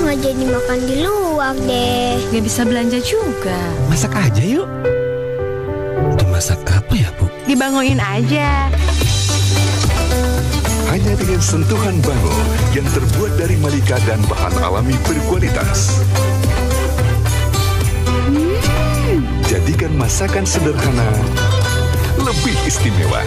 nggak jadi makan di luar deh. Nggak bisa belanja juga. Masak aja yuk. Untuk masak apa ya, Bu? Dibangunin aja. Hanya dengan sentuhan bango yang terbuat dari malika dan bahan alami berkualitas. Jadikan masakan sederhana lebih istimewa.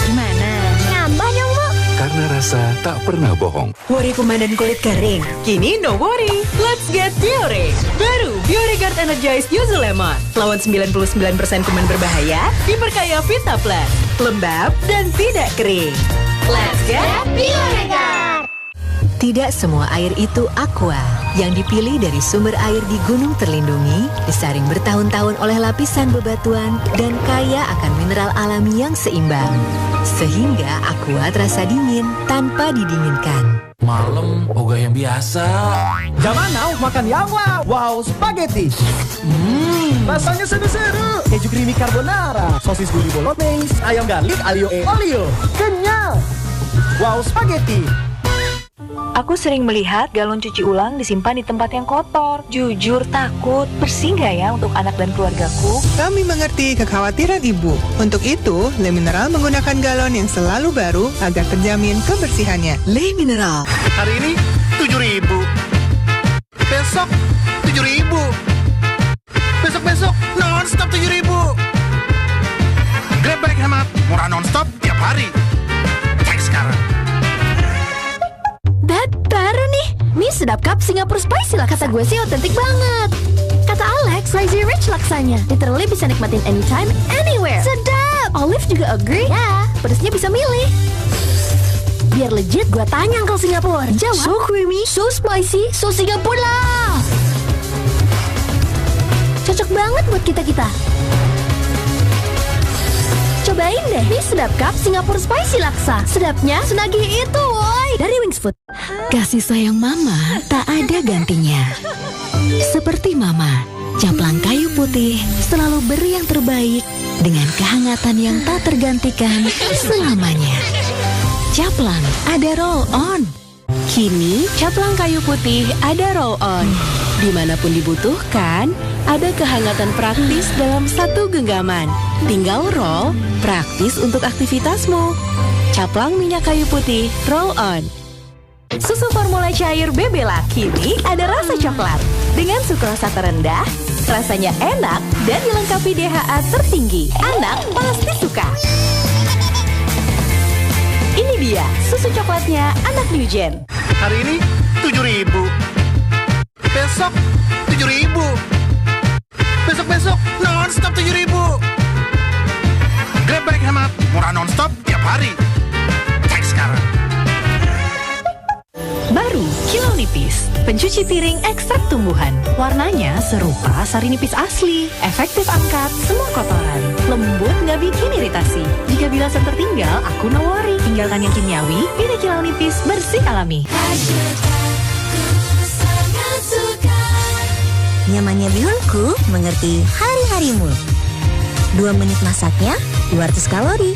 Gimana? Nambah dong, Bu. Karena rasa tak pernah bohong. Worry kuman dan kulit kering? Kini no worry. Let's get Biore. Baru Biore Guard Energize Yuzu Lemon. Lawan 99% kuman berbahaya, diperkaya Vita Plus. Lembab dan tidak kering. Let's get Biore Guard. Tidak semua air itu aqua. Yang dipilih dari sumber air di gunung terlindungi, disaring bertahun-tahun oleh lapisan bebatuan, dan kaya akan mineral alami yang seimbang. Sehingga aqua terasa dingin tanpa didinginkan. Malam, oga yang biasa. Zaman now makan yang wow spaghetti. Rasanya seru-seru. Keju creamy carbonara, sosis gurih bolognese, ayam garlic aglio e olio. Kenyal. Wow spaghetti. Aku sering melihat galon cuci ulang disimpan di tempat yang kotor. Jujur takut, bersih nggak ya untuk anak dan keluargaku? Kami mengerti kekhawatiran Ibu. Untuk itu, Le Mineral menggunakan galon yang selalu baru agar terjamin kebersihannya. Le Mineral. Hari ini 7.000. Besok 7.000. Besok non-stop 7.000. Grab bike hemat, murah non-stop tiap hari. Cek sekarang. Baru nih, mie sedap cup Singapore Spicy laksa. Kata gue sih otentik banget. Kata Alex, crazy rich laksanya. Literally bisa nikmatin anytime, anywhere. Sedap. Olive juga agree. Ya, pedasnya bisa milih. Biar legit, gue tanya Uncle Singapore. Jawab. So creamy, so spicy, so Singapore lah. Cocok banget buat kita-kita. Cobain deh mie sedap cup Singapore Spicy laksa. Sedapnya senagih itu, woi. Dari Wings Food. Kasih sayang mama tak ada gantinya. Seperti mama, Caplang kayu putih selalu beri yang terbaik dengan kehangatan yang tak tergantikan selamanya. Caplang ada roll on. Kini Caplang kayu putih ada roll on. Dimanapun dibutuhkan, ada kehangatan praktis dalam satu genggaman. Tinggal roll, praktis untuk aktivitasmu. Caplang minyak kayu putih roll on. Susu formula cair Bebela kini ada rasa coklat. Dengan sukrosa terendah, rasanya enak dan dilengkapi DHA tertinggi. Anak pasti suka. Ini dia susu coklatnya anak New Gen. Hari ini 7.000. Besok 7.000. Besok non-stop 7.000. Grab bike hemat, murah non-stop tiap hari. Cek sekarang. Baru Kilo Nipis, pencuci piring ekstrak tumbuhan. Warnanya serupa sari nipis asli. Efektif angkat semua kotoran. Lembut nggak bikin iritasi. Jika bilasan tertinggal, aku no worry. Tinggalkan yang kimiawi, pilih Kilo Nipis bersih alami. Nyamannya bihunku mengerti hari-harimu. 2 menit masaknya, 200 kalori.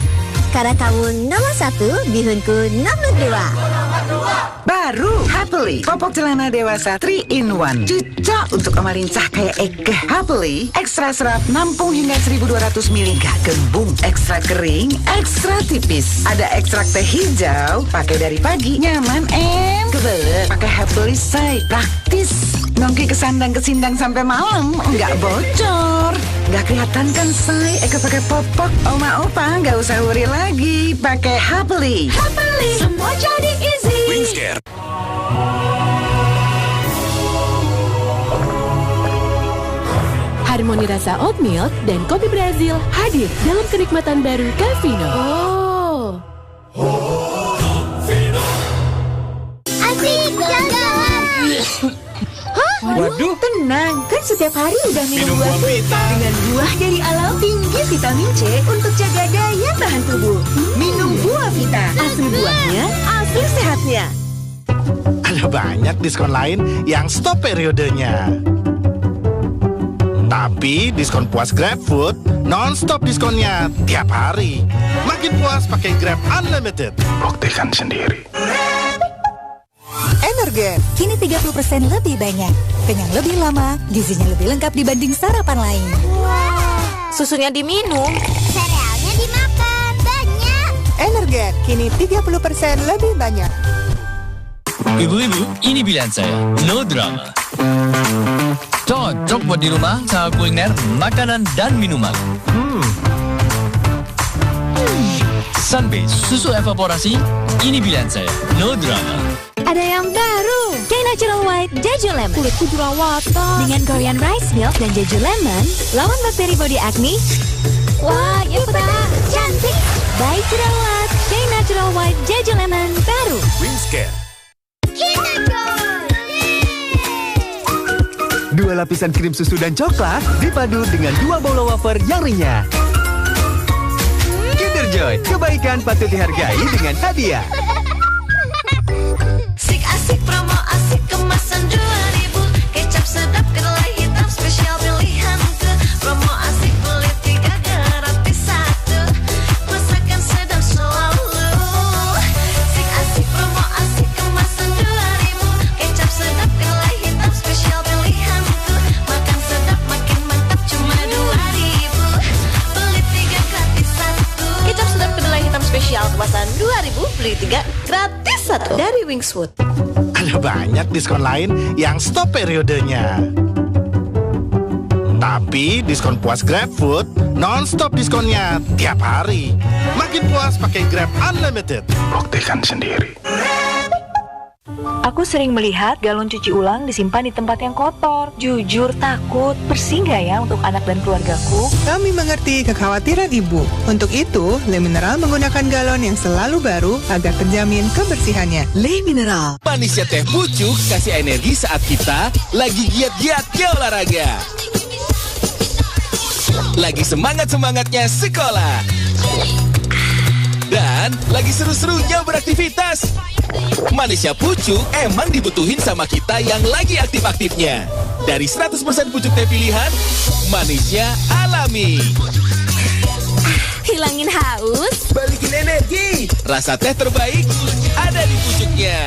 Karena kamu nomor 1, bihunku nomor 2. Baru Happily popok celana dewasa 3 in 1. Cocok untuk omarincah kayak Eke. Happily ekstra serat nampung hingga 1200 ml. Gak gembung, ekstra kering, ekstra tipis. Ada ekstrak teh hijau, pakai dari pagi, nyaman kebelet. Pakai Happily say, praktis. Nongki kesandang kesindang sampai malam, nggak bocor. Nggak kelihatan kan say, Eke pakai popok. Oma opa nggak usah worry lagi, pakai Happily. Happily, semua jadi easy. Wingscare. Harmoni rasa oat milk dan kopi Brazil hadir dalam kenikmatan baru Cafino. Asik, jalan-jalan. Waduh, tenang. Kan setiap hari udah minum buah vita. Dengan buah dari alam, tinggi vitamin C untuk jaga daya tahan tubuh. Minum buah vita. Asli buahnya, asli sehatnya. Ada banyak diskon lain yang stop periodenya. Tapi diskon puas GrabFood non-stop diskonnya tiap hari. Makin puas pakai Grab Unlimited. Buktikan sendiri. Energen, kini 30% lebih banyak. Kenyang lebih lama, gizinya lebih lengkap dibanding sarapan lain. Susunya diminum. Serealnya dimakan. Banyak. Energen, kini 30% lebih banyak. Ibu-ibu, ini pilihan saya. No drama. Cocok buat di rumah sama kuliner, makanan, dan minuman. Sunbase, susu evaporasi, ini pilihan saya. No drama. Ada yang baru, K-Natural White Jeju Lemon. Kulitku jerawatan. Dengan Korean Rice Milk dan Jeju Lemon, lawan bakteri body acne. Wah, ya Pak, cantik. Baik jerawat, K-Natural White Jeju Lemon baru. Wingscare. Dua lapisan krim susu dan coklat dipadu dengan 2 bola wafer yang renyah. Kinder Joy, kebaikan patut dihargai dengan hadiah. Asik promo asik kemasan 2000. Kecap sedap kedelai hitam spesial pilihanku. Promo asik beli 3 gratis 1. Masakan sedap selalu. Asik promo asik kemasan 2000. Kecap sedap kedelai hitam spesial pilihanku. Makan sedap makin mantap cuma 2000. Beli 3 gratis 1. Kecap sedap kedelai hitam spesial kemasan 2000, beli 3 gratis 1 dari Wingswood. Ada banyak diskon lain yang stop periodenya. Tapi diskon puas GrabFood non-stop diskonnya tiap hari. Makin puas pakai Grab Unlimited. Buktikan sendiri. Aku sering melihat galon cuci ulang disimpan di tempat yang kotor. Jujur takut, bersih nggak ya untuk anak dan keluargaku? Kami mengerti kekhawatiran ibu. Untuk itu, Le Mineral menggunakan galon yang selalu baru agar terjamin kebersihannya. Le Mineral. Manisnya teh pucuk kasih energi saat kita lagi giat-giatnya olahraga. Lagi semangat-semangatnya sekolah. Dan lagi seru-serunya beraktivitas. Manisnya pucuk emang dibutuhin sama kita yang lagi aktif-aktifnya. Dari 100% pucuk teh pilihan, manisnya alami. Hilangin haus, balikin energi. Rasa teh terbaik ada di pucuknya.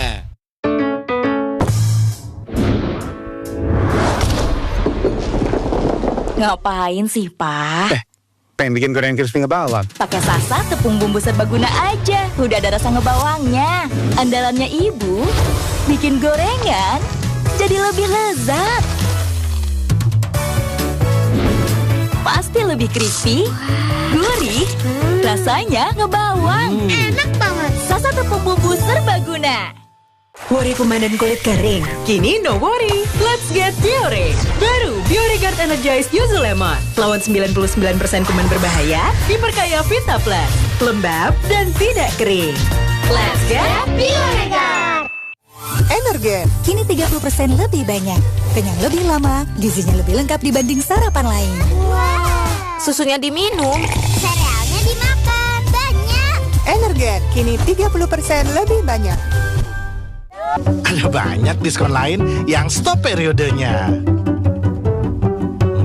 Ngapain sih, Pak? Pengen bikin gorengan crispy ngebawang. Pakai Sasa tepung bumbu serbaguna aja. Udah ada rasa ngebawangnya. Andalannya ibu, bikin gorengan jadi lebih lezat. Pasti lebih crispy, gurih, rasanya ngebawang. Enak banget. Sasa tepung bumbu serbaguna. Worry pemandan kulit kering? Kini no worry. Let's get Biore. Baru BioreGuard Energized Yuzu Lemon. Lawan 99% kuman berbahaya, diperkaya Vita Plus. Lembab dan tidak kering. Let's get BioreGuard. Energen, kini 30% lebih banyak. Kenyang lebih lama, gizinya lebih lengkap dibanding sarapan lain. Susunya diminum. Serealnya dimakan. Banyak. Energen, kini 30% lebih banyak. Ada banyak diskon lain yang stop periodenya.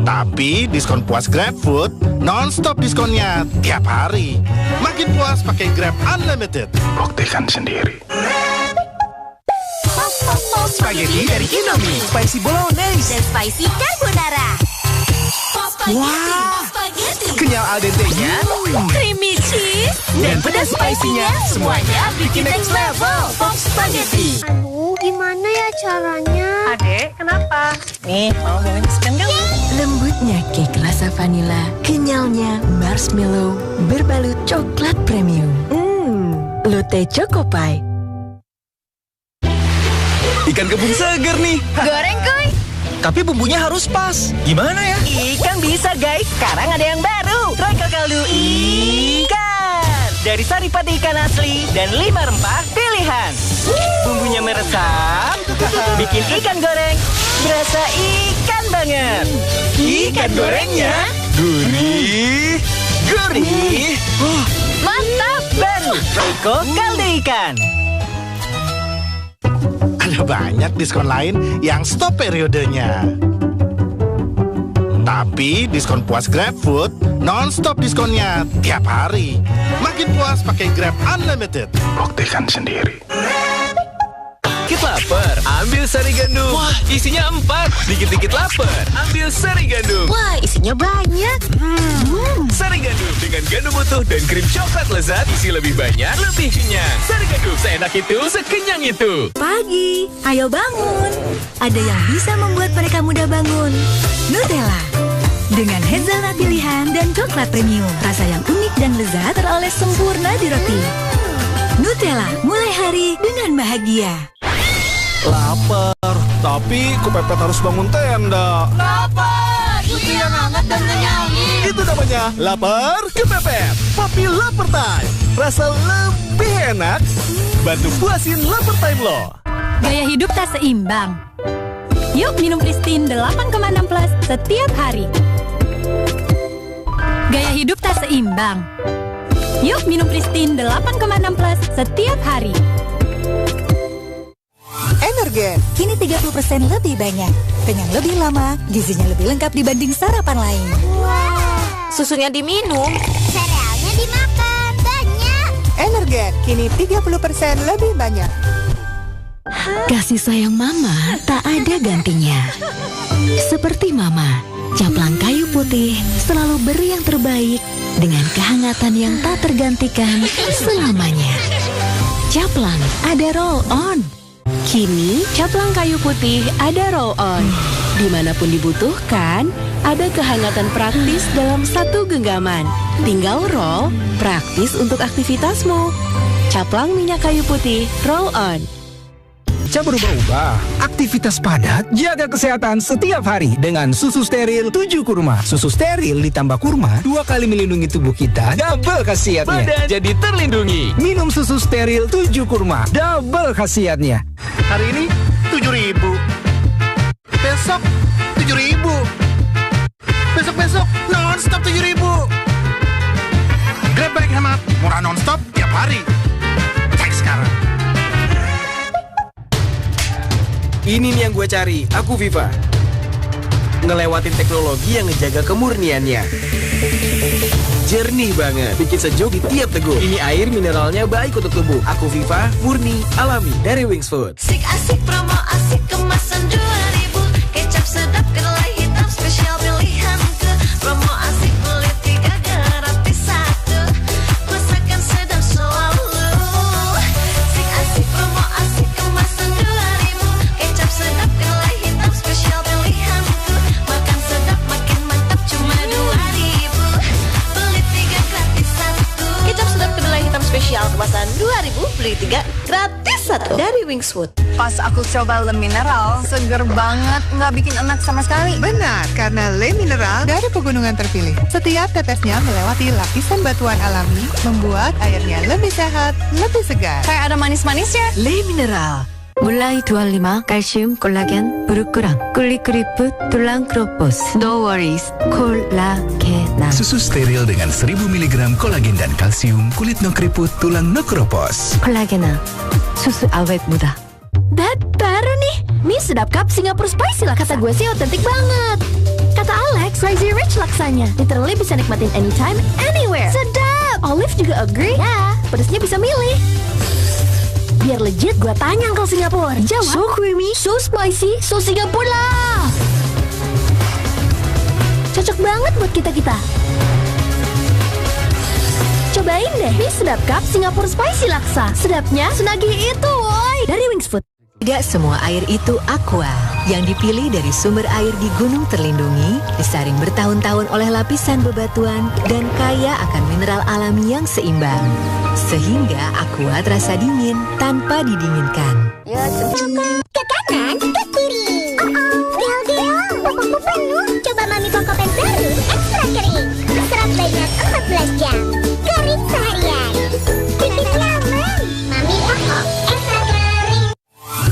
Tapi diskon puas GrabFood non-stop diskonnya tiap hari. Makin puas pakai Grab Unlimited. Buktikan sendiri. Spaghetti dari Indomie, spicy bolognese Dan spicy carbonara. Wah, kenyal al dente-nya, Creamy cheese dan pedas spicy-nya, semuanya bikin next level. Pop Spaghetti. Aduh, gimana ya caranya? Adek, kenapa? Nih, mau bawain kesukaan kamu. Lembutnya cake rasa vanila, kenyalnya marshmallow, berbalut coklat premium. Lotte Choco Pie. Ikan kebun seger nih. goreng kuy. Tapi bumbunya harus pas. Gimana ya? Ikan bisa guys, sekarang ada yang baru. Royco kaldu ikan. Dari sari pati ikan asli dan 5 rempah pilihan. Bumbunya meresap, bikin ikan goreng berasa ikan banget. Ikan gorengnya gurih. Gurih. Mantap. Baru Royco kaldu ikan. Ada banyak diskon lain yang stop periodenya. Tapi diskon puas GrabFood non-stop diskonnya tiap hari. Makin puas pakai Grab Unlimited. Buktikan sendiri. Kita lapar, Ambil sari gandum. Wah, isinya 4. Dikit-dikit lapar. Ambil sari gandum. Wah, isinya banyak. Sari gandum dengan gandum utuh dan krim coklat lezat. Isi lebih banyak, lebih kenyang. Sari gandum, seenak itu, sekenyang itu. Pagi, ayo bangun. Ada yang bisa membuat mereka mudah bangun. Nutella. Dengan hazelnut pilihan dan coklat premium. Rasa yang unik dan lezat teroleh sempurna di roti. Nutella, mulai hari dengan bahagia. Lapar, tapi kepepet harus bangun tenda. Lapar, putih yang hangat dan menyanyi. Itu namanya lapar kepepet. Papi Lapar Time. Rasa lebih enak. Bantu puasin Lapar Time lo. Gaya hidup tak seimbang. Yuk minum Pristine 8,6 plus setiap hari. Gaya hidup tak seimbang. Yuk minum Pristine 8,6 plus setiap hari. Energen, kini 30% lebih banyak. Kenyang lebih lama, gizinya lebih lengkap dibanding sarapan lain. Susunya diminum. Serealnya dimakan. Banyak. Energen, kini 30% lebih banyak. Kasih sayang mama tak ada gantinya. Seperti mama, Caplang Kayu Putih selalu beri yang terbaik dengan kehangatan yang tak tergantikan selamanya. Caplang ada roll on. Kini Caplang Kayu Putih ada roll on. Dimanapun dibutuhkan, ada kehangatan praktis dalam satu genggaman. Tinggal roll, praktis untuk aktivitasmu. Caplang minyak kayu putih roll on. Cuaca berubah-ubah, aktivitas padat, jaga kesehatan setiap hari dengan susu steril 7 kurma. Susu steril ditambah kurma 2 kali melindungi tubuh kita, double khasiatnya. Badan jadi terlindungi. Minum susu steril 7 kurma, double khasiatnya. Hari ini 7.000. Besok 7.000. Besok non-stop 7.000. Grab bike hemat, murah non-stop tiap hari. Cek sekarang. Ini nih yang gue cari, aku Viva. Ngelewatin teknologi yang ngejaga kemurniannya. Jernih banget, bikin sejuk di tiap teguk. Ini air mineralnya baik untuk tubuh. Aku Viva, murni, alami dari Wings Food. Asik promo asik kemasan 2000. Kecap sedap kedelai hitam spesial pilihanku. Promo asik beli 3 gratis 1. Masakan sedap selalu. Asik promo asik kemasan 2000. Kecap sedap kedelai hitam spesial pilihanku. Makan sedap makin mantap cuma 2000. Beli 3 gratis 1. Kecap sedap kedelai hitam spesial kemasan 2000, beli 3 gratis 1 dari Wings Food. Pas aku coba Le Mineral, seger banget, nggak bikin enak sama sekali. Benar, karena Le Mineral dari pegunungan terpilih. Setiap tetesnya melewati lapisan batuan alami, membuat airnya lebih sehat, lebih segar. Kayak ada manis-manisnya. Le Mineral. 물라이 두알리마 칼슘 콜라겐 부르꾸랑 꿀리크리프 툴랑 크로포스 No worries 콜라겐. Susu steril dengan 1000 mg kolagen dan kalsium, kulit no keriput, tulang no keropos. 콜라겐아 수수 awet muda. That baru nih, mie sedap cup Singapore Spicy lah. Kata gue sih otentik banget. Kata Alex, Crazy Rich laksanya. Literally bisa nikmatin anytime, anywhere. Sedap. Olive juga agree. Ya, pedasnya bisa milih. Biar legit, gue tanya Uncle Singapore. Jawab. So creamy, so spicy, so Singapore lah. Cocok banget buat kita-kita. Cobain deh mie sedap cup Singapore Spicy Laksa. Sedapnya senagih itu, woy. Dari Wings Food. Tidak semua air itu aqua. Yang dipilih dari sumber air di gunung terlindungi, disaring bertahun-tahun oleh lapisan bebatuan, dan kaya akan mineral alami yang seimbang. Sehingga aqua terasa dingin tanpa didinginkan. Ke kanan, ke kiri. Del, popokku penuh. Coba Mami Kokopen baru, ekstra kering. Serap banyak 14 jam. Kering seharian. Bikin nyaman. Mami Koko, ekstra kering.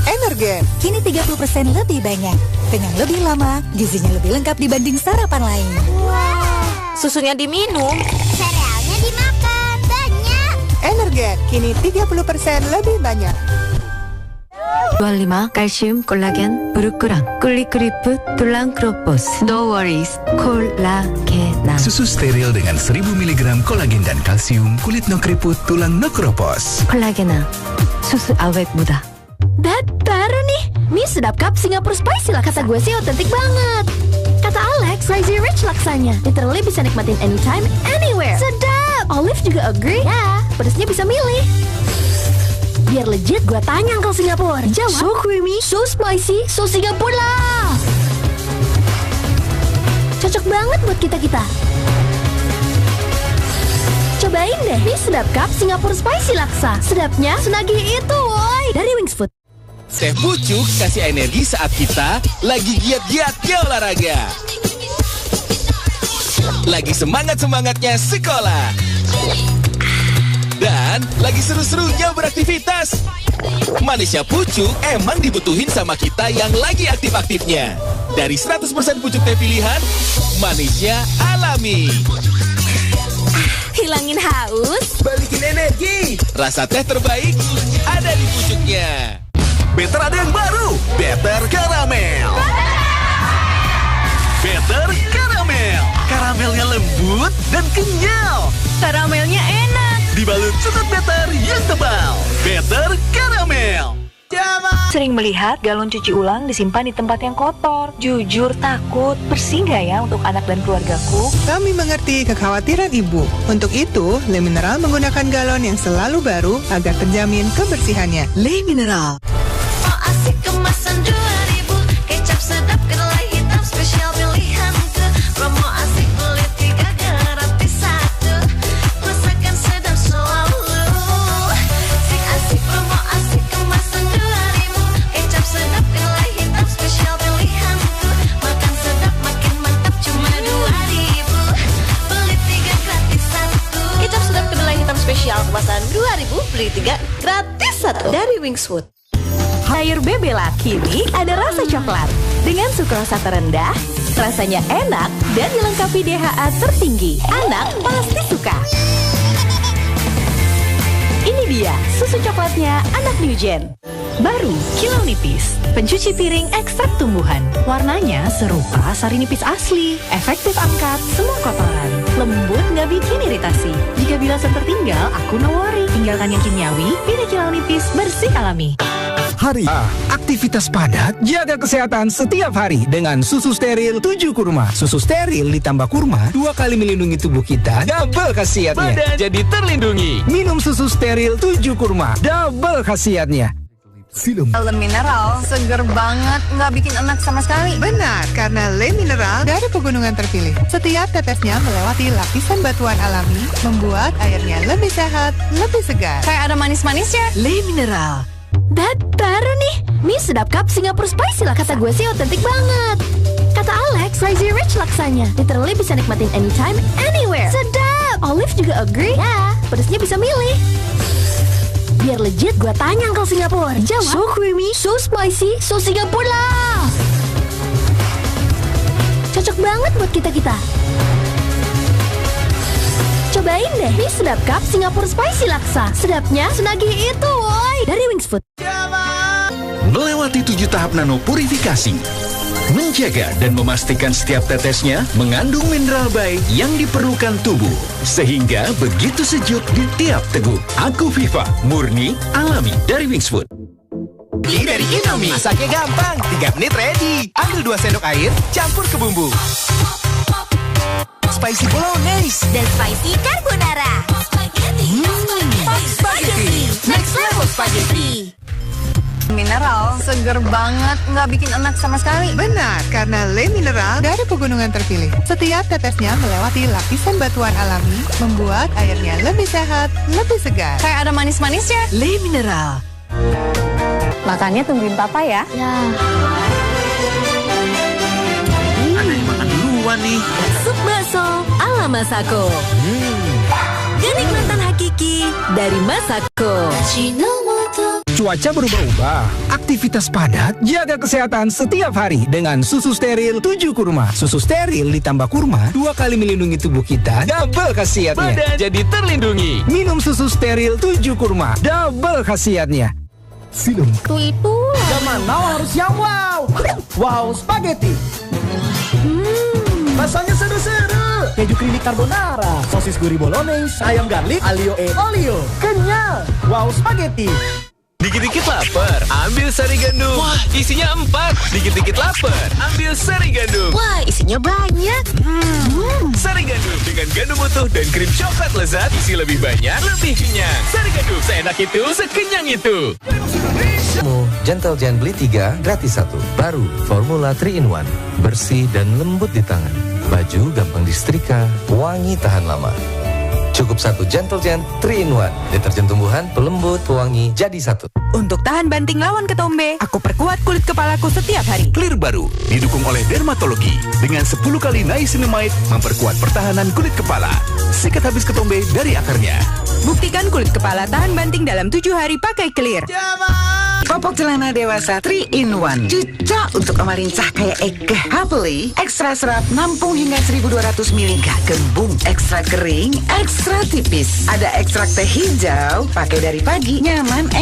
Energen, kini 30% lebih banyak. Kenyang lebih lama, gizinya lebih lengkap dibanding sarapan lain. Susunya diminum. Serealnya dimakan. Banyak. Energen, kini 30% lebih banyak. 두알리마 칼슘 콜라겐 부르꾸랑 꿀리크리프 툴랑 크로포스 No worries 콜라겐. Susu steril dengan 1000 mg kolagen dan kalsium, kulit no keriput, tulang no keropos. 콜라겐아 수수 awet muda. That baru nih, mie sedap cup Singapore Spicy lah. Kata gue sih otentik banget. Kata Alex, Crazy Rich laksanya. Literally bisa nikmatin anytime, anywhere. Sedap! Olive juga agree? Ya, pedasnya bisa milih. Biar legit, gue tanya Uncle Singapore. Jawab, so creamy, so spicy, so Singapore lah. Cocok banget buat kita-kita. Cobain deh mie sedap cup Singapore Spicy Laksa. Sedapnya senagih itu, woi. Dari Wings Food. Teh pucuk kasih energi saat kita lagi giat-giatnya olahraga. Lagi semangat-semangatnya sekolah. Dan lagi seru-serunya beraktivitas. Manisnya pucuk emang dibutuhin sama kita yang lagi aktif-aktifnya. Dari 100% pucuk teh pilihan, manisnya alami. Hilangin haus, balikin energi. Rasa teh terbaik ada di pucuknya. Better ada yang baru, Better Caramel. Better Caramel. Karamelnya lembut dan kenyal. karamelnya enak. Dibalut suket Better yang tebal. Better Caramel. Sering melihat galon cuci ulang disimpan di tempat yang kotor. Jujur takut, bersih nggak ya untuk anak dan keluargaku? Kami mengerti kekhawatiran ibu. Untuk itu, Le Mineral menggunakan galon yang selalu baru agar terjamin kebersihannya. Le Mineral. Oh asik kemasan 2000, kecap sedap kedelai hitam spesial pilihan ke promo asik beli 3 gratis 1. Masakan sedap selalu. Sing asik promo asik kemasan 2000, kecap sedap kedelai hitam spesial pilihan ke makan sedap makin mantap cuma 2000. Beli 3 gratis 1. Kecap sedap kedelai hitam spesial kemasan 2000, beli 3 gratis 1 dari Wingswood. Sayur bebela kini ada rasa coklat dengan sukrosa terendah, rasanya enak dan dilengkapi DHA tertinggi. Anak pasti suka. Ini dia susu coklatnya anak New Gen. Baru Kilau Nipis, pencuci piring ekstrak tumbuhan. Warnanya serupa sari nipis asli, efektif angkat semua kotoran. Lembut nggak bikin iritasi. Jika bilasan tertinggal, aku no worry. Tinggalkan yang kimiawi, pilih Kilau Nipis bersih alami. Hari aktivitas padat, jaga kesehatan setiap hari dengan susu steril 7 kurma. Susu steril ditambah kurma 2 kali melindungi tubuh kita, double khasiatnya. Badan jadi terlindungi. Minum susu steril 7 kurma, double khasiatnya. Le Mineral seger banget, nggak bikin enak sama sekali. Benar, karena Le Mineral dari pegunungan terpilih. Setiap tetesnya melewati lapisan batuan alami, membuat airnya lebih sehat, lebih segar. Kayak ada manis-manisnya. Le Mineral. Dad, baru nih. Mie sedap cup Singapore Spicy lah. Kata gue sih otentik banget. Kata Alex, Crazy Rich laksanya. Literally bisa nikmatin anytime, anywhere. Sedap! Olive juga agree? Ya, pedasnya bisa milih. Biar legit, gue tanya Uncle Singapore. Jawab, so creamy, so spicy, so Singapore lah. Cocok banget buat kita-kita. Cobain deh mie sedap cup Singapore Spicy Laksa. Sedapnya senagih itu, woi. Dari Wings Food. Melewati 7 tahap nano purifikasi, menjaga dan memastikan setiap tetesnya mengandung mineral baik yang diperlukan tubuh, sehingga begitu sejuk di tiap teguk. Aku Viva, murni, alami dari Wings Food. Beli dari Indomie. Masaknya gampang, 3 menit ready. Ambil 2 sendok air, campur ke bumbu. Spicy bolognese dan spicy carbonara. Spaghetti. Next level spaghetti. Mineral seger banget, nggak bikin enak sama sekali. Benar, karena Le Mineral dari pegunungan terpilih. Setiap tetesnya melewati lapisan batuan alami, membuat airnya lebih sehat, lebih segar. Kayak ada manis-manisnya. Le Mineral. Makannya tungguin papa ya. Ya. Ada yang makan duluan nih. Sup bakso ala Masako. Kenikmatan hakiki dari Masako. Cuaca berubah-ubah, aktivitas padat, jaga kesehatan setiap hari dengan susu steril 7 kurma. Susu steril ditambah kurma 2 kali melindungi tubuh kita, double khasiatnya. Badan jadi terlindungi. Minum susu steril 7 kurma, double khasiatnya. Film. Itu. Zaman now harus yang wow. Wow spaghetti. Rasanya seru-seru. Keju creamy carbonara, sosis gurih bolognese, ayam garlic, alio e olio. Kenyal. Wow spaghetti. Dikit-dikit lapar, ambil sari gandum. Wah, isinya 4. Dikit-dikit lapar, ambil sari gandum. Wah, isinya banyak. Sari gandum dengan gandum utuh dan krim coklat lezat, isi lebih banyak, lebih kenyang. Sari gandum, seenak itu, sekenyang itu. Gentle Gen beli 3, gratis 1. Baru, formula 3-in-1. Bersih dan lembut di tangan. Baju gampang disetrika, wangi tahan lama. Cukup 1 Gentle Gen 3-in-1. Deterjen tumbuhan, pelembut, pewangi, jadi 1. Untuk tahan banting lawan ketombe, aku perkuat kulit kepalaku setiap hari. Clear baru didukung oleh dermatologi dengan 10 kali niacinamide memperkuat pertahanan kulit kepala. Sikat habis ketombe dari akarnya. Buktikan kulit kepala tahan banting dalam 7 hari pakai Clear. Popok celana dewasa 3-in-1. Cocok untuk pemarincah kayak Eke. Happily, ekstra serat nampung hingga 1200 ml. Gak gembung, ekstra kering, ekstra tipis. Ada ekstrak teh hijau, pakai dari pagi. Nyaman,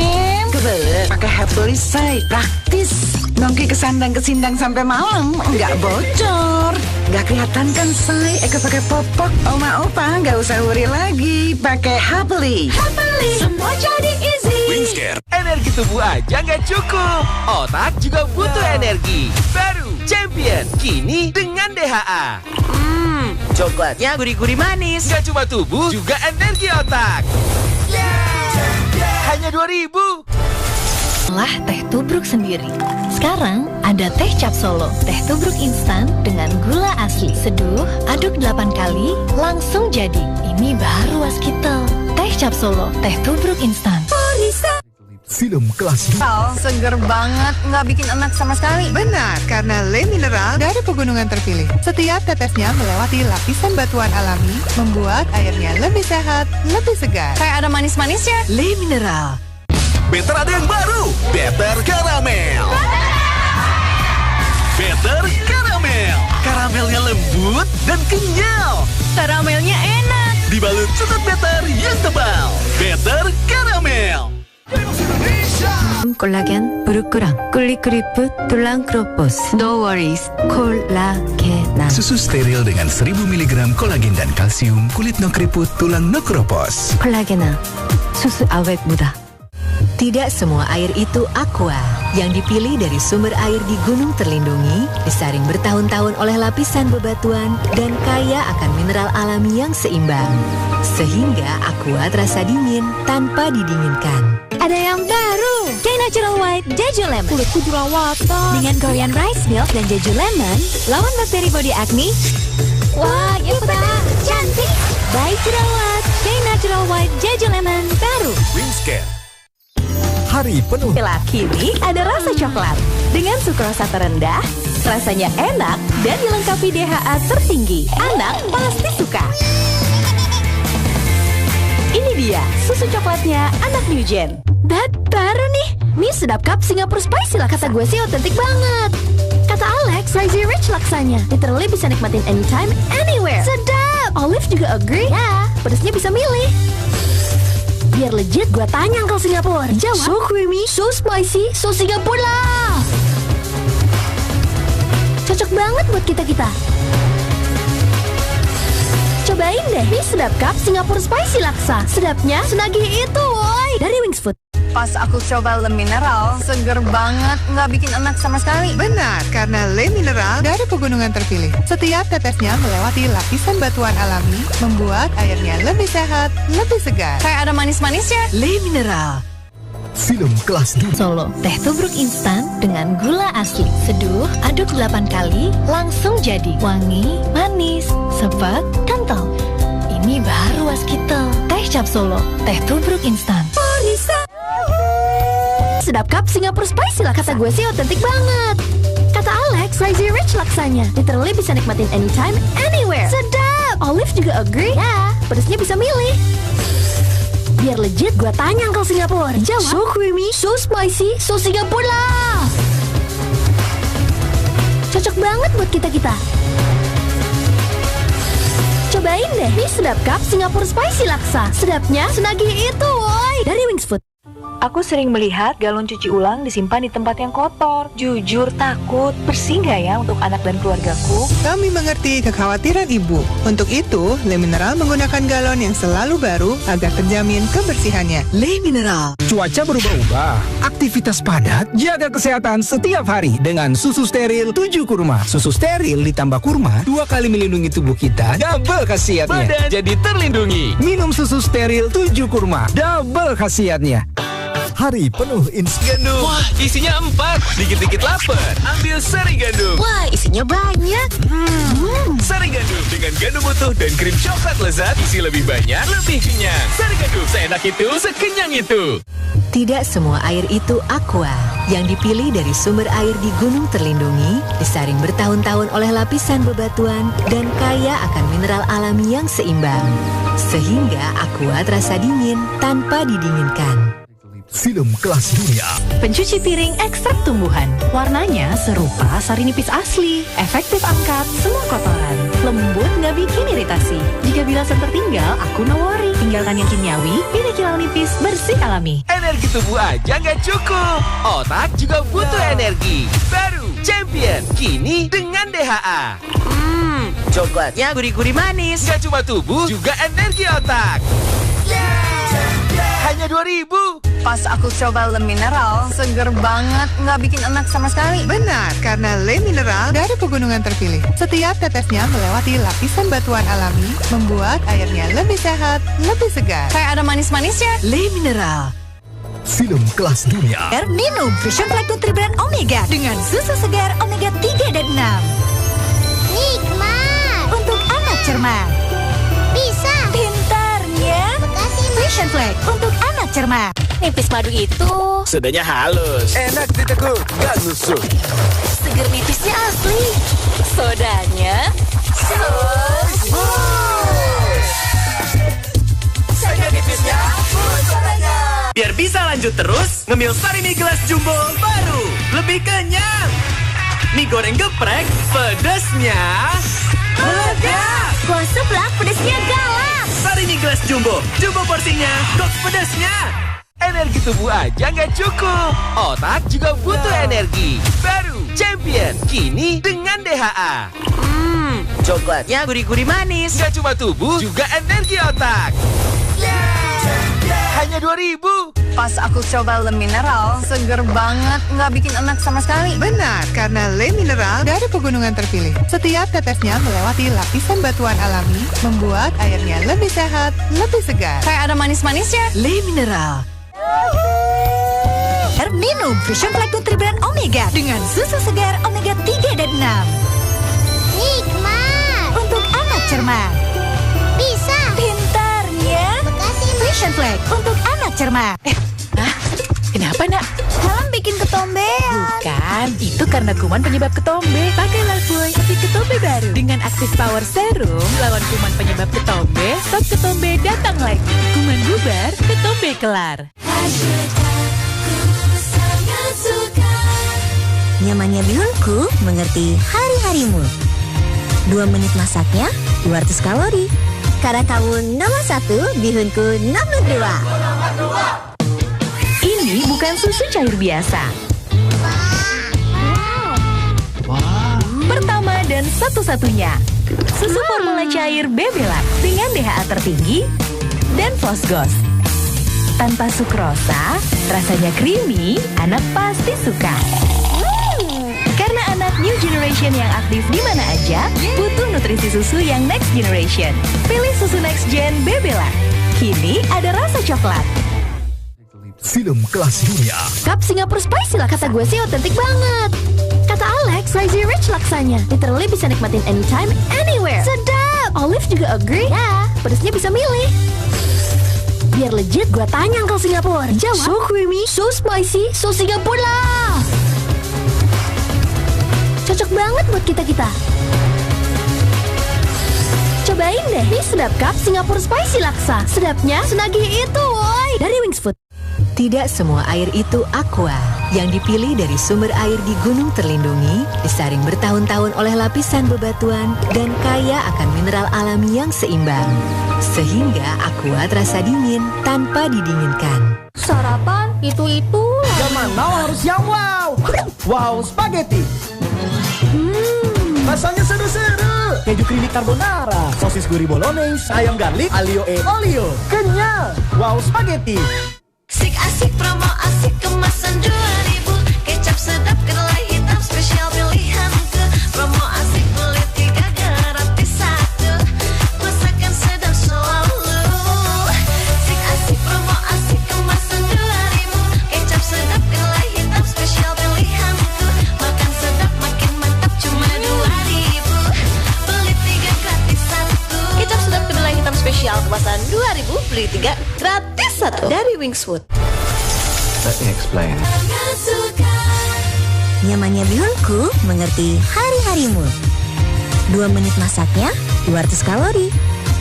kebelet. Pakai Happily say, praktis. Nongki kesandang-kesindang sampai malam, nggak bocor. Nggak kelihatan kan say, Eke pakai popok. Oma opa nggak usah worry lagi, pakai Happily. Happily, semua jadi easy. Wingscare, energi tubuh aja nggak cukup. Otak juga butuh energi. Baru Champion, kini dengan DHA. Coklatnya gurih-gurih manis. Nggak cuma tubuh, juga energi otak. Hanya 2.000. Lah teh tubruk sendiri. Sekarang ada teh cap Solo, teh tubruk instan dengan gula asli. Seduh, aduk 8 kali, langsung jadi. Ini baru waskitel. Teh cap Solo, teh tubruk instan. Film kelas seger banget, nggak bikin enak sama sekali. Benar, karena Le Mineral dari pegunungan terpilih. Setiap tetesnya melewati lapisan batuan alami, membuat airnya lebih sehat, lebih segar. Kayak ada manis-manisnya. Le Mineral. Better ada yang baru, Better Karamel. Better Karamel. Karamelnya lembut dan kenyal. Karamelnya enak. Dibalut cukup Better yang tebal. Better Karamel. 콜라겐, 부르크랑, 꿀리크리프, 툴랑크로포스. No worries, 콜라겐. Susu steril dengan 1000 mg kolagen dan kalsium, kulit no keriput, tulang no keropos. 콜라겐아, susu awet muda. Tidak semua air itu aqua. Yang dipilih dari sumber air di gunung terlindungi, disaring bertahun-tahun oleh lapisan bebatuan, dan kaya akan mineral alami yang seimbang. Sehingga aqua terasa dingin tanpa didinginkan. Ada yang baru, K-Natural White Jeju Lemon. Kulitku jerawatan. Dengan Korean Rice Milk dan Jeju Lemon, lawan bakteri body acne. Wah, ya Pak, cantik. Baik jerawat, K-Natural White Jeju Lemon baru. Wingscare. Hari penuh. Kini ada rasa coklat. Dengan sukrosa terendah, rasanya enak dan dilengkapi DHA tertinggi. Anak pasti suka. Ini dia, susu coklatnya anak New Gen. Baru nih, mie sedap cup Singapore Spicy lah. Kata gue sih otentik banget. Kata Alex, Crazy Rich laksanya. Literally bisa nikmatin anytime, anywhere. Sedap. Olive juga agree. Ya, pedasnya bisa milih. Biar legit, gue tanya Uncle Singapore. Jawab. So creamy, so spicy, so Singapore lah. Cocok banget buat kita-kita. Cobain deh mie sedap cup Singapore Spicy Laksa. Sedapnya senagih itu, woy. Dari Wings Food. Pas aku coba Le Mineral, seger banget, nggak bikin enak sama sekali. Benar, karena Le Mineral dari pegunungan terpilih. Setiap tetesnya melewati lapisan batuan alami, membuat airnya lebih sehat, lebih segar. Kayak ada manis-manisnya. Le Mineral. Film kelas Solo, teh tubruk instan dengan gula asli. Seduh, aduk 8 kali, langsung jadi. Wangi, manis, sepet, kental. Ini baru waskitel. Teh cap Solo, teh tubruk instan. Sedap cup Singapore Spicy lah. Kata gue sih otentik banget. Kata Alex, Crazy Rich laksanya. Literally bisa nikmatin anytime, anywhere. Sedap. Olive juga agree. Ya, pedasnya bisa milih. Biar legit, gue tanya Uncle Singapore. Jawab. So creamy, so spicy, so Singapore lah. Cocok banget buat kita-kita. Cobain deh mie sedap cup Singapore Spicy Laksa. Sedapnya senagih itu, woy. Dari Wings Food. Aku sering melihat galon cuci ulang disimpan di tempat yang kotor. Jujur takut, bersih nggak ya untuk anak dan keluargaku? Kami mengerti kekhawatiran ibu. Untuk itu, Le Mineral menggunakan galon yang selalu baru agar terjamin kebersihannya. Le Mineral. Cuaca berubah-ubah, aktivitas padat, jaga kesehatan setiap hari dengan susu steril 7 kurma. Susu steril ditambah kurma 2 kali melindungi tubuh kita, double khasiatnya. Badan jadi terlindungi. Minum susu steril 7 kurma, double khasiatnya. Hari penuh Gandum. Wah, isinya 4. Dikit-dikit lapar. Ambil Sari Gandum. Wah, isinya banyak. Sari Gandum dengan gandum utuh dan krim coklat lezat. Isi lebih banyak, lebih kenyang. Sari Gandum, seenak itu, sekenyang itu. Tidak semua air itu aqua. Yang dipilih dari sumber air di gunung terlindungi, disaring bertahun-tahun oleh lapisan bebatuan, dan kaya akan mineral alami yang seimbang. Sehingga aqua terasa dingin tanpa didinginkan. Film kelas dunia. Pencuci piring ekstrak tumbuhan. Warnanya serupa sari nipis asli. Efektif angkat semua kotoran. Lembut nggak bikin iritasi. Jika bilasan tertinggal, aku no worry. Tinggalkan yang kimiawi, pilih kilal nipis bersih alami. Energi tubuh aja nggak cukup. Otak juga butuh energi. Baru Champion, kini dengan DHA. Coklatnya gurih-gurih manis. Gak cuma tubuh, juga energi otak. Hanya 2.000. Pas aku coba Le Mineral, seger banget, nggak bikin enak sama sekali. Benar, karena Le Mineral dari pegunungan terpilih. Setiap tetesnya melewati lapisan batuan alami, membuat airnya lebih sehat, lebih segar. Kayak ada manis-manisnya. Le Mineral. Film kelas dunia. Minum Vision Black Nutribran Omega dengan susu segar Omega 3 dan 6. Nikmat. Untuk anak cermat. Bisa. Pintarnya. Vision Black untuk anak cermat. Nipis madu itu Sudahnya halus. Enak diteguk, gak nusuk. seger nipisnya asli. Sodanya Seger nipisnya, sodanya. Biar bisa lanjut terus, ngemil Sari Mie Gelas Jumbo baru. Lebih kenyang. Mie goreng geprek, pedasnya meledak. Kuah seblak pedasnya galak. Sari Mie Gelas Jumbo, jumbo porsinya, goks pedasnya. Energi tubuh aja nggak cukup. Otak juga butuh energi. Baru Champion, kini dengan DHA. Coklatnya gurih-gurih manis. Gak cuma tubuh, juga energi otak. Hanya 2.000. Pas aku coba Le Mineral, seger banget, nggak bikin enak sama sekali. Benar, karena Le Mineral dari pegunungan terpilih. Setiap tetesnya melewati lapisan batuan alami, membuat airnya lebih sehat, lebih segar. Kayak ada manis-manisnya. Le Mineral. Minum Vision Black Nutribran Omega dengan susu segar Omega 3 dan 6. Nikmat. Untuk anak cermat. Bisa. Pintarnya. Vision Black untuk anak cermat. Kenapa, Nak? Helm bikin ketombean. Bukan, itu karena kuman penyebab ketombe. Pakai Lifebuoy anti ketombe baru. Dengan Active Power Serum, lawan kuman penyebab ketombe, stop ketombe datang lagi. Kuman bubar, ketombe kelar. Nyamannya bihunku mengerti hari-harimu. 2 menit masaknya, 200 kalori. Karena kamu nomor 1, bihunku nomor 2. Ini bukan susu cair biasa. Pertama dan satu-satunya, susu formula cair Bebelac dengan DHA tertinggi dan Fosgos. Tanpa sukrosa, rasanya creamy, anak pasti suka. Karena anak new generation yang aktif di mana aja, butuh nutrisi susu yang next generation. Pilih susu next gen Bebelac. Kini ada rasa coklat. Film kelas dunia. Cup Singapore Spicy lah, kata gue sih otentik banget. Kata Alex, Crazy Rich laksanya. Literally bisa nikmatin anytime, anywhere. Sedap! Olive juga agree. Ya, pedasnya bisa milih. Biar legit, gue tanya Uncle Singapore. Jawab. So creamy, so spicy, so Singapore lah. Cocok banget buat kita-kita. Cobain deh, nih sedap Cup Singapore Spicy laksa. Sedapnya senagih itu, woy. Dari Wings Food. Tidak semua air itu aqua. Yang dipilih dari sumber air di gunung terlindungi, disaring bertahun-tahun oleh lapisan bebatuan, dan kaya akan mineral alami yang seimbang. Sehingga aqua terasa dingin tanpa didinginkan. Sarapan Itu. Zaman now harus yang wow. Wow spaghetti. Rasanya seru-seru. Keju creamy carbonara, sosis gurih bolognese, ayam garlic, alio e olio. Kenyal. Wow spaghetti. Asik promo asik kemasan 2000. Kecap sedap kedelai hitam spesial pilihanku. Promo asik beli 3 gratis 1. Masakan sedap selalu. Asik promo asik kemasan 2000. Kecap sedap kedelai hitam spesial pilihanku. Makan sedap makin mantap cuma 2000. Beli 3 gratis 1. Kecap sedap kedelai hitam spesial kemasan 2000. Beli 3 gratis 1 dari Wingswood. Let me explain. Nyamannya bihunku mengerti hari-harimu. 2 menit masaknya 200 kalori.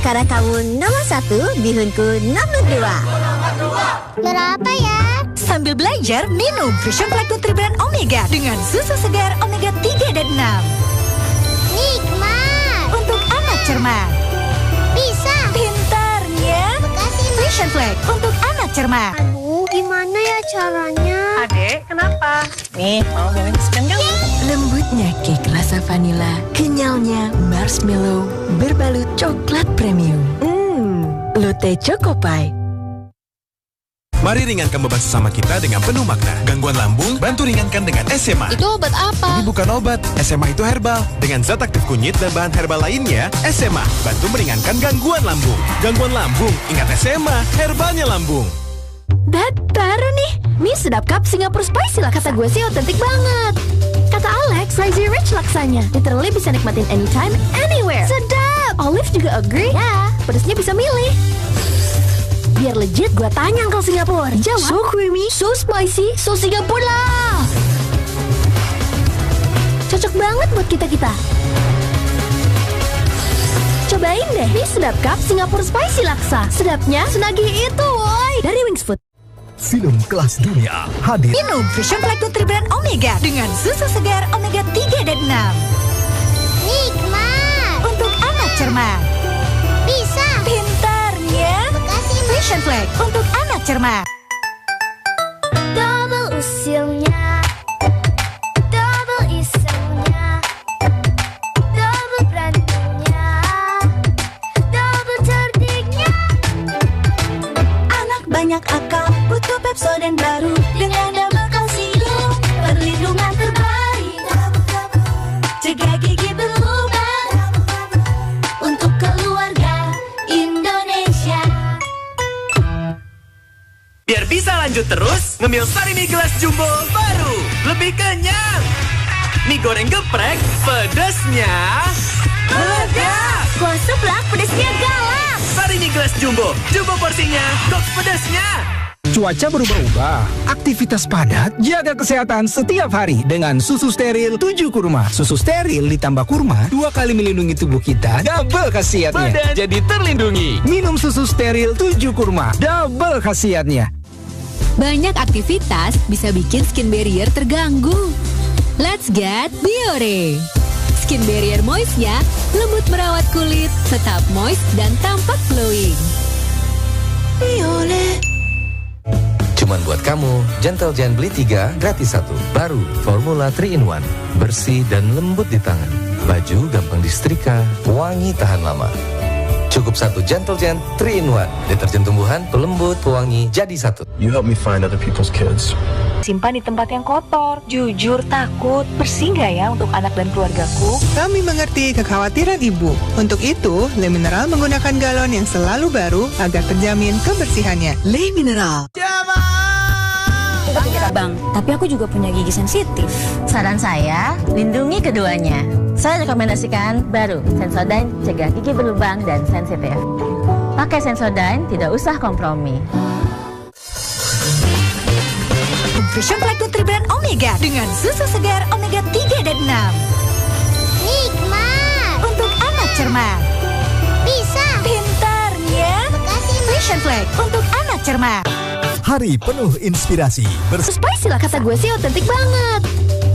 Karena kamu nomor 1, bihunku nomor 2. Berapa ya? Sambil belajar, minum Fusion Black Nutribran Omega dengan susu segar Omega 3 dan 6. Nikmat. Untuk anak cermat. Bisa. Pintarnya. Makasih, Ma. Fusion Black untuk anak cermat. Gimana ya caranya? Adek, kenapa? Nih, mau minum spin kamu? Lembutnya cake rasa vanila, kenyalnya marshmallow, berbalut coklat premium. Lotte Choco Pie. Mari ringankan beban sesama kita dengan penuh makna. Gangguan lambung, bantu ringankan dengan SMA. Itu obat apa? Ini bukan obat, SMA itu herbal. Dengan zat aktif kunyit dan bahan herbal lainnya, SMA bantu meringankan gangguan lambung. Gangguan lambung, ingat SMA, herbalnya lambung. Dad, baru nih. Mie sedap cup Singapore Spicy lah. Kata gue sih otentik banget. Kata Alex, Crazy Rich laksanya. Literally bisa nikmatin anytime, anywhere. Sedap. Olive juga agree. Ya, pedasnya bisa milih. Biar legit, gue tanya Uncle Singapore. Jawab. So creamy, so spicy, so Singapore lah. Cocok banget buat kita-kita. Cobain deh mie sedap cup Singapore Spicy Laksa. Sedapnya senagih itu, woy. Dari Wingswood. Film kelas dunia hadir. Minum Fusion Black Nutribran Omega dengan susu segar Omega 3 dan 6. Nikmat. Untuk anak cermat. Bisa. Pintarnya. Makasih, Ma. Fusion Black untuk anak cermat. Double usilnya, double isemnya, double berantemnya, double cerdiknya. Anak banyak akal, butuh Pepsodent baru dengan double kalsium, perlindungan terbaik, cegah gigi berlubang untuk keluarga Indonesia. Biar bisa lanjut terus, ngemil Sari Mie Gelas Jumbo baru. Lebih kenyang. Mie goreng geprek, pedesnya meledak. Kuah seblak pedesnya galak. Sari Mie Gelas Jumbo, jumbo porsinya, goks pedesnya. Cuaca berubah-ubah, aktivitas padat, jaga kesehatan setiap hari dengan susu steril 7 kurma. Susu steril ditambah kurma 2 kali melindungi tubuh kita, double khasiatnya. Badan jadi terlindungi. Minum susu steril 7 kurma, double khasiatnya. Banyak aktivitas bisa bikin skin barrier terganggu. Let's get Biore. Skin barrier moistnya lembut merawat kulit, tetap moist dan tampak glowing. Biore. Cuman buat kamu, Gentle Gen beli 3, gratis 1. Baru, formula 3-in-1. Bersih dan lembut di tangan. Baju gampang disetrika, wangi tahan lama. Cukup 1 Gentle Gen 3-in-1. Deterjen tumbuhan, pelembut, pewangi, jadi 1. You help me find other people's kids. Simpan di tempat yang kotor. Jujur, takut. Bersih nggak ya untuk anak dan keluargaku? Kami mengerti kekhawatiran ibu. Untuk itu, Le Mineral menggunakan galon yang selalu baru agar terjamin kebersihannya. Le Mineral. Bang, tapi aku juga punya gigi sensitif. Saran saya, lindungi keduanya. Saya rekomendasikan baru Sensodyne cegah gigi berlubang dan sensitif. Pakai Sensodyne, tidak usah kompromi. Fusion Black Nutribran Omega dengan susu segar Omega 3 dan 6. Nikmat. Untuk anak cermat. Bisa. Pintarnya. Makasih, Ma. Fusion Black untuk anak cermat. Hari penuh inspirasi. Spicy lah kata gue sih otentik banget.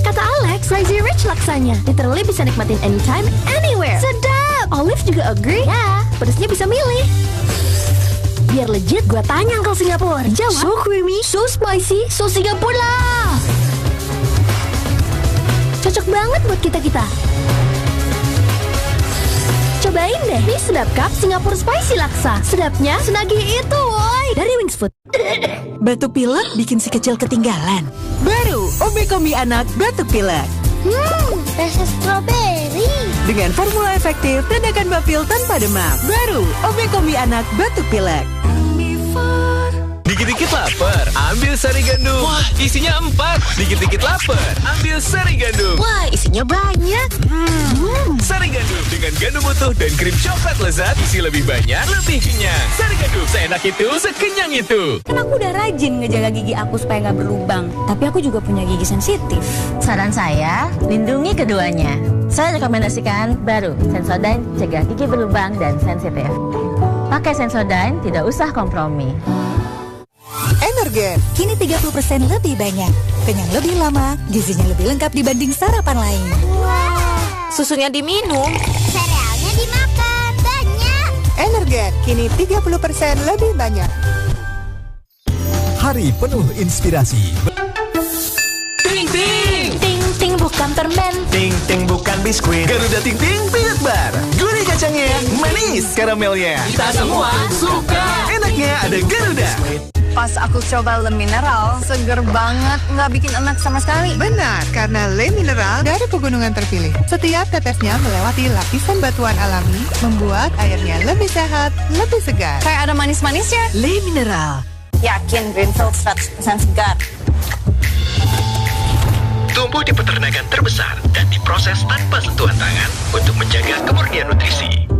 Kata Alex, Crazy Rich laksanya. Literally bisa nikmatin anytime, anywhere. Sedap. Olive juga agree. Ya, pedasnya bisa milih. Biar legit, gue tanya Uncle Singapura. Jawab. So creamy, so spicy, so Singapura lah. Cocok banget buat kita-kita. Cobain deh mie sedap cup Singapura Spicy Laksa. Sedapnya senagih itu, woi. Dari Wings Food. Batuk pilek bikin si kecil ketinggalan. Baru Omeko mie anak batuk pilek. Rasa stroberi. Dengan formula efektif, redakan bapil tanpa demam. Baru Omeko mie anak batuk pilek. Dikit-dikit lapar, ambil sari gandum. Wah, isinya 4. Dikit-dikit lapar, ambil sari gandum. Wah, isinya banyak. Sari gandum dengan gandum utuh dan krim coklat lezat. Isi lebih banyak, lebih kenyang. Sari gandum, seenak itu, sekenyang itu. Kan aku udah rajin ngejaga gigi aku supaya nggak berlubang. Tapi aku juga punya gigi sensitif. Saran saya, lindungi keduanya. Saya rekomendasikan baru Sensodyne cegah gigi berlubang dan sensitif. Pakai Sensodyne, tidak usah kompromi. Energen, kini 30% lebih banyak. Kenyang lebih lama, gizinya lebih lengkap dibanding sarapan lain. Susunya diminum. Serealnya dimakan. Banyak. Energen, kini 30% lebih banyak. Hari penuh inspirasi. Ting ting. Ting ting bukan permen. Ting ting bukan biskuit. Garuda Ting Ting Peanut Bar. Gurih kacangnya, manis karamelnya. Kita semua suka. Enaknya ada Garuda. Pas aku coba Le Mineral, seger banget, nggak bikin enak sama sekali. Benar, karena Le Mineral dari pegunungan terpilih. Setiap tetesnya melewati lapisan batuan alami, membuat airnya lebih sehat, lebih segar. Kayak ada manis-manisnya. Le Mineral. Yakin Greenfield 100% segar. Tumbuh di peternakan terbesar dan diproses tanpa sentuhan tangan untuk menjaga kemurnian nutrisi.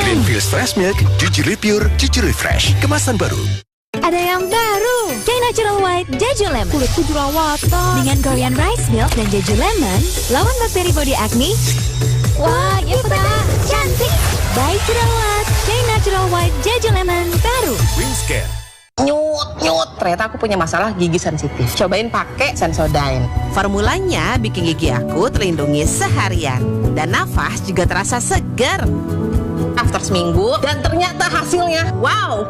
Greenfield Fresh Milk, jujur pure, jujur fresh, kemasan baru. Ada yang baru, K Natural White Jeju Lemon. Kulitku jerawatan. Dengan Korean Rice Milk dan Jeju Lemon, lawan bakteri body acne. Wah, ya benar, cantik. Baik jerawat, K Natural White Jeju Lemon baru. Wingscare. Nyut. Ternyata aku punya masalah gigi sensitif. Cobain pakai Sensodyne. Formulanya bikin gigi aku terlindungi seharian. Dan nafas juga terasa segar. After seminggu, dan ternyata hasilnya, wow.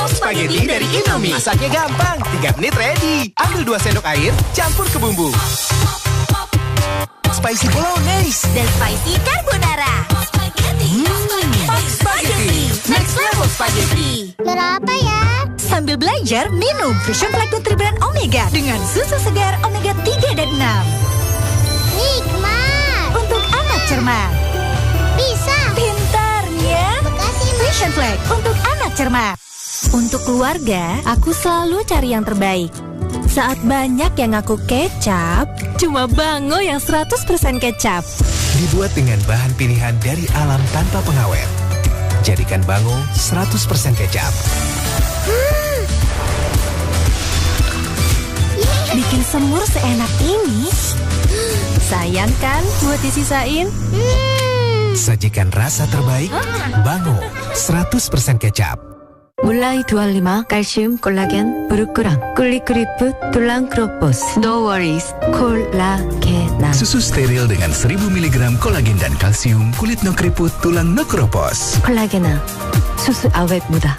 Spaghetti dari Indomie. Masaknya gampang, 3 menit ready. Ambil 2 sendok air, campur ke bumbu. Spicy bolognese Dan spicy carbonara. Spaghetti. Next level spaghetti. Berapa ya? Sambil belajar, minum Fusion Black Nutribran Omega dengan susu segar Omega 3 dan 6. Nikmat. Untuk anak cermat. Bisa. Pintarnya. Makasih, Ma. Fusion Black untuk anak cermat. Untuk keluarga, aku selalu cari yang terbaik. Saat banyak yang ngaku kecap, cuma Bango yang 100% kecap. Dibuat dengan bahan pilihan dari alam tanpa pengawet. Jadikan Bango 100% kecap. Bikin semur seenak ini. Sayang kan buat disisain? Sajikan rasa terbaik, Bango 100% kecap. Mulai 25 kalsium 콜라겐 부르꾸랑 꿀리꾸리풋 툴랑 크로포스 No worries 콜라겐. Susu steril dengan 1000 mg kolagen dan kalsium, kulit no keriput, tulang no keropos. 콜라겐아 수수 awet muda.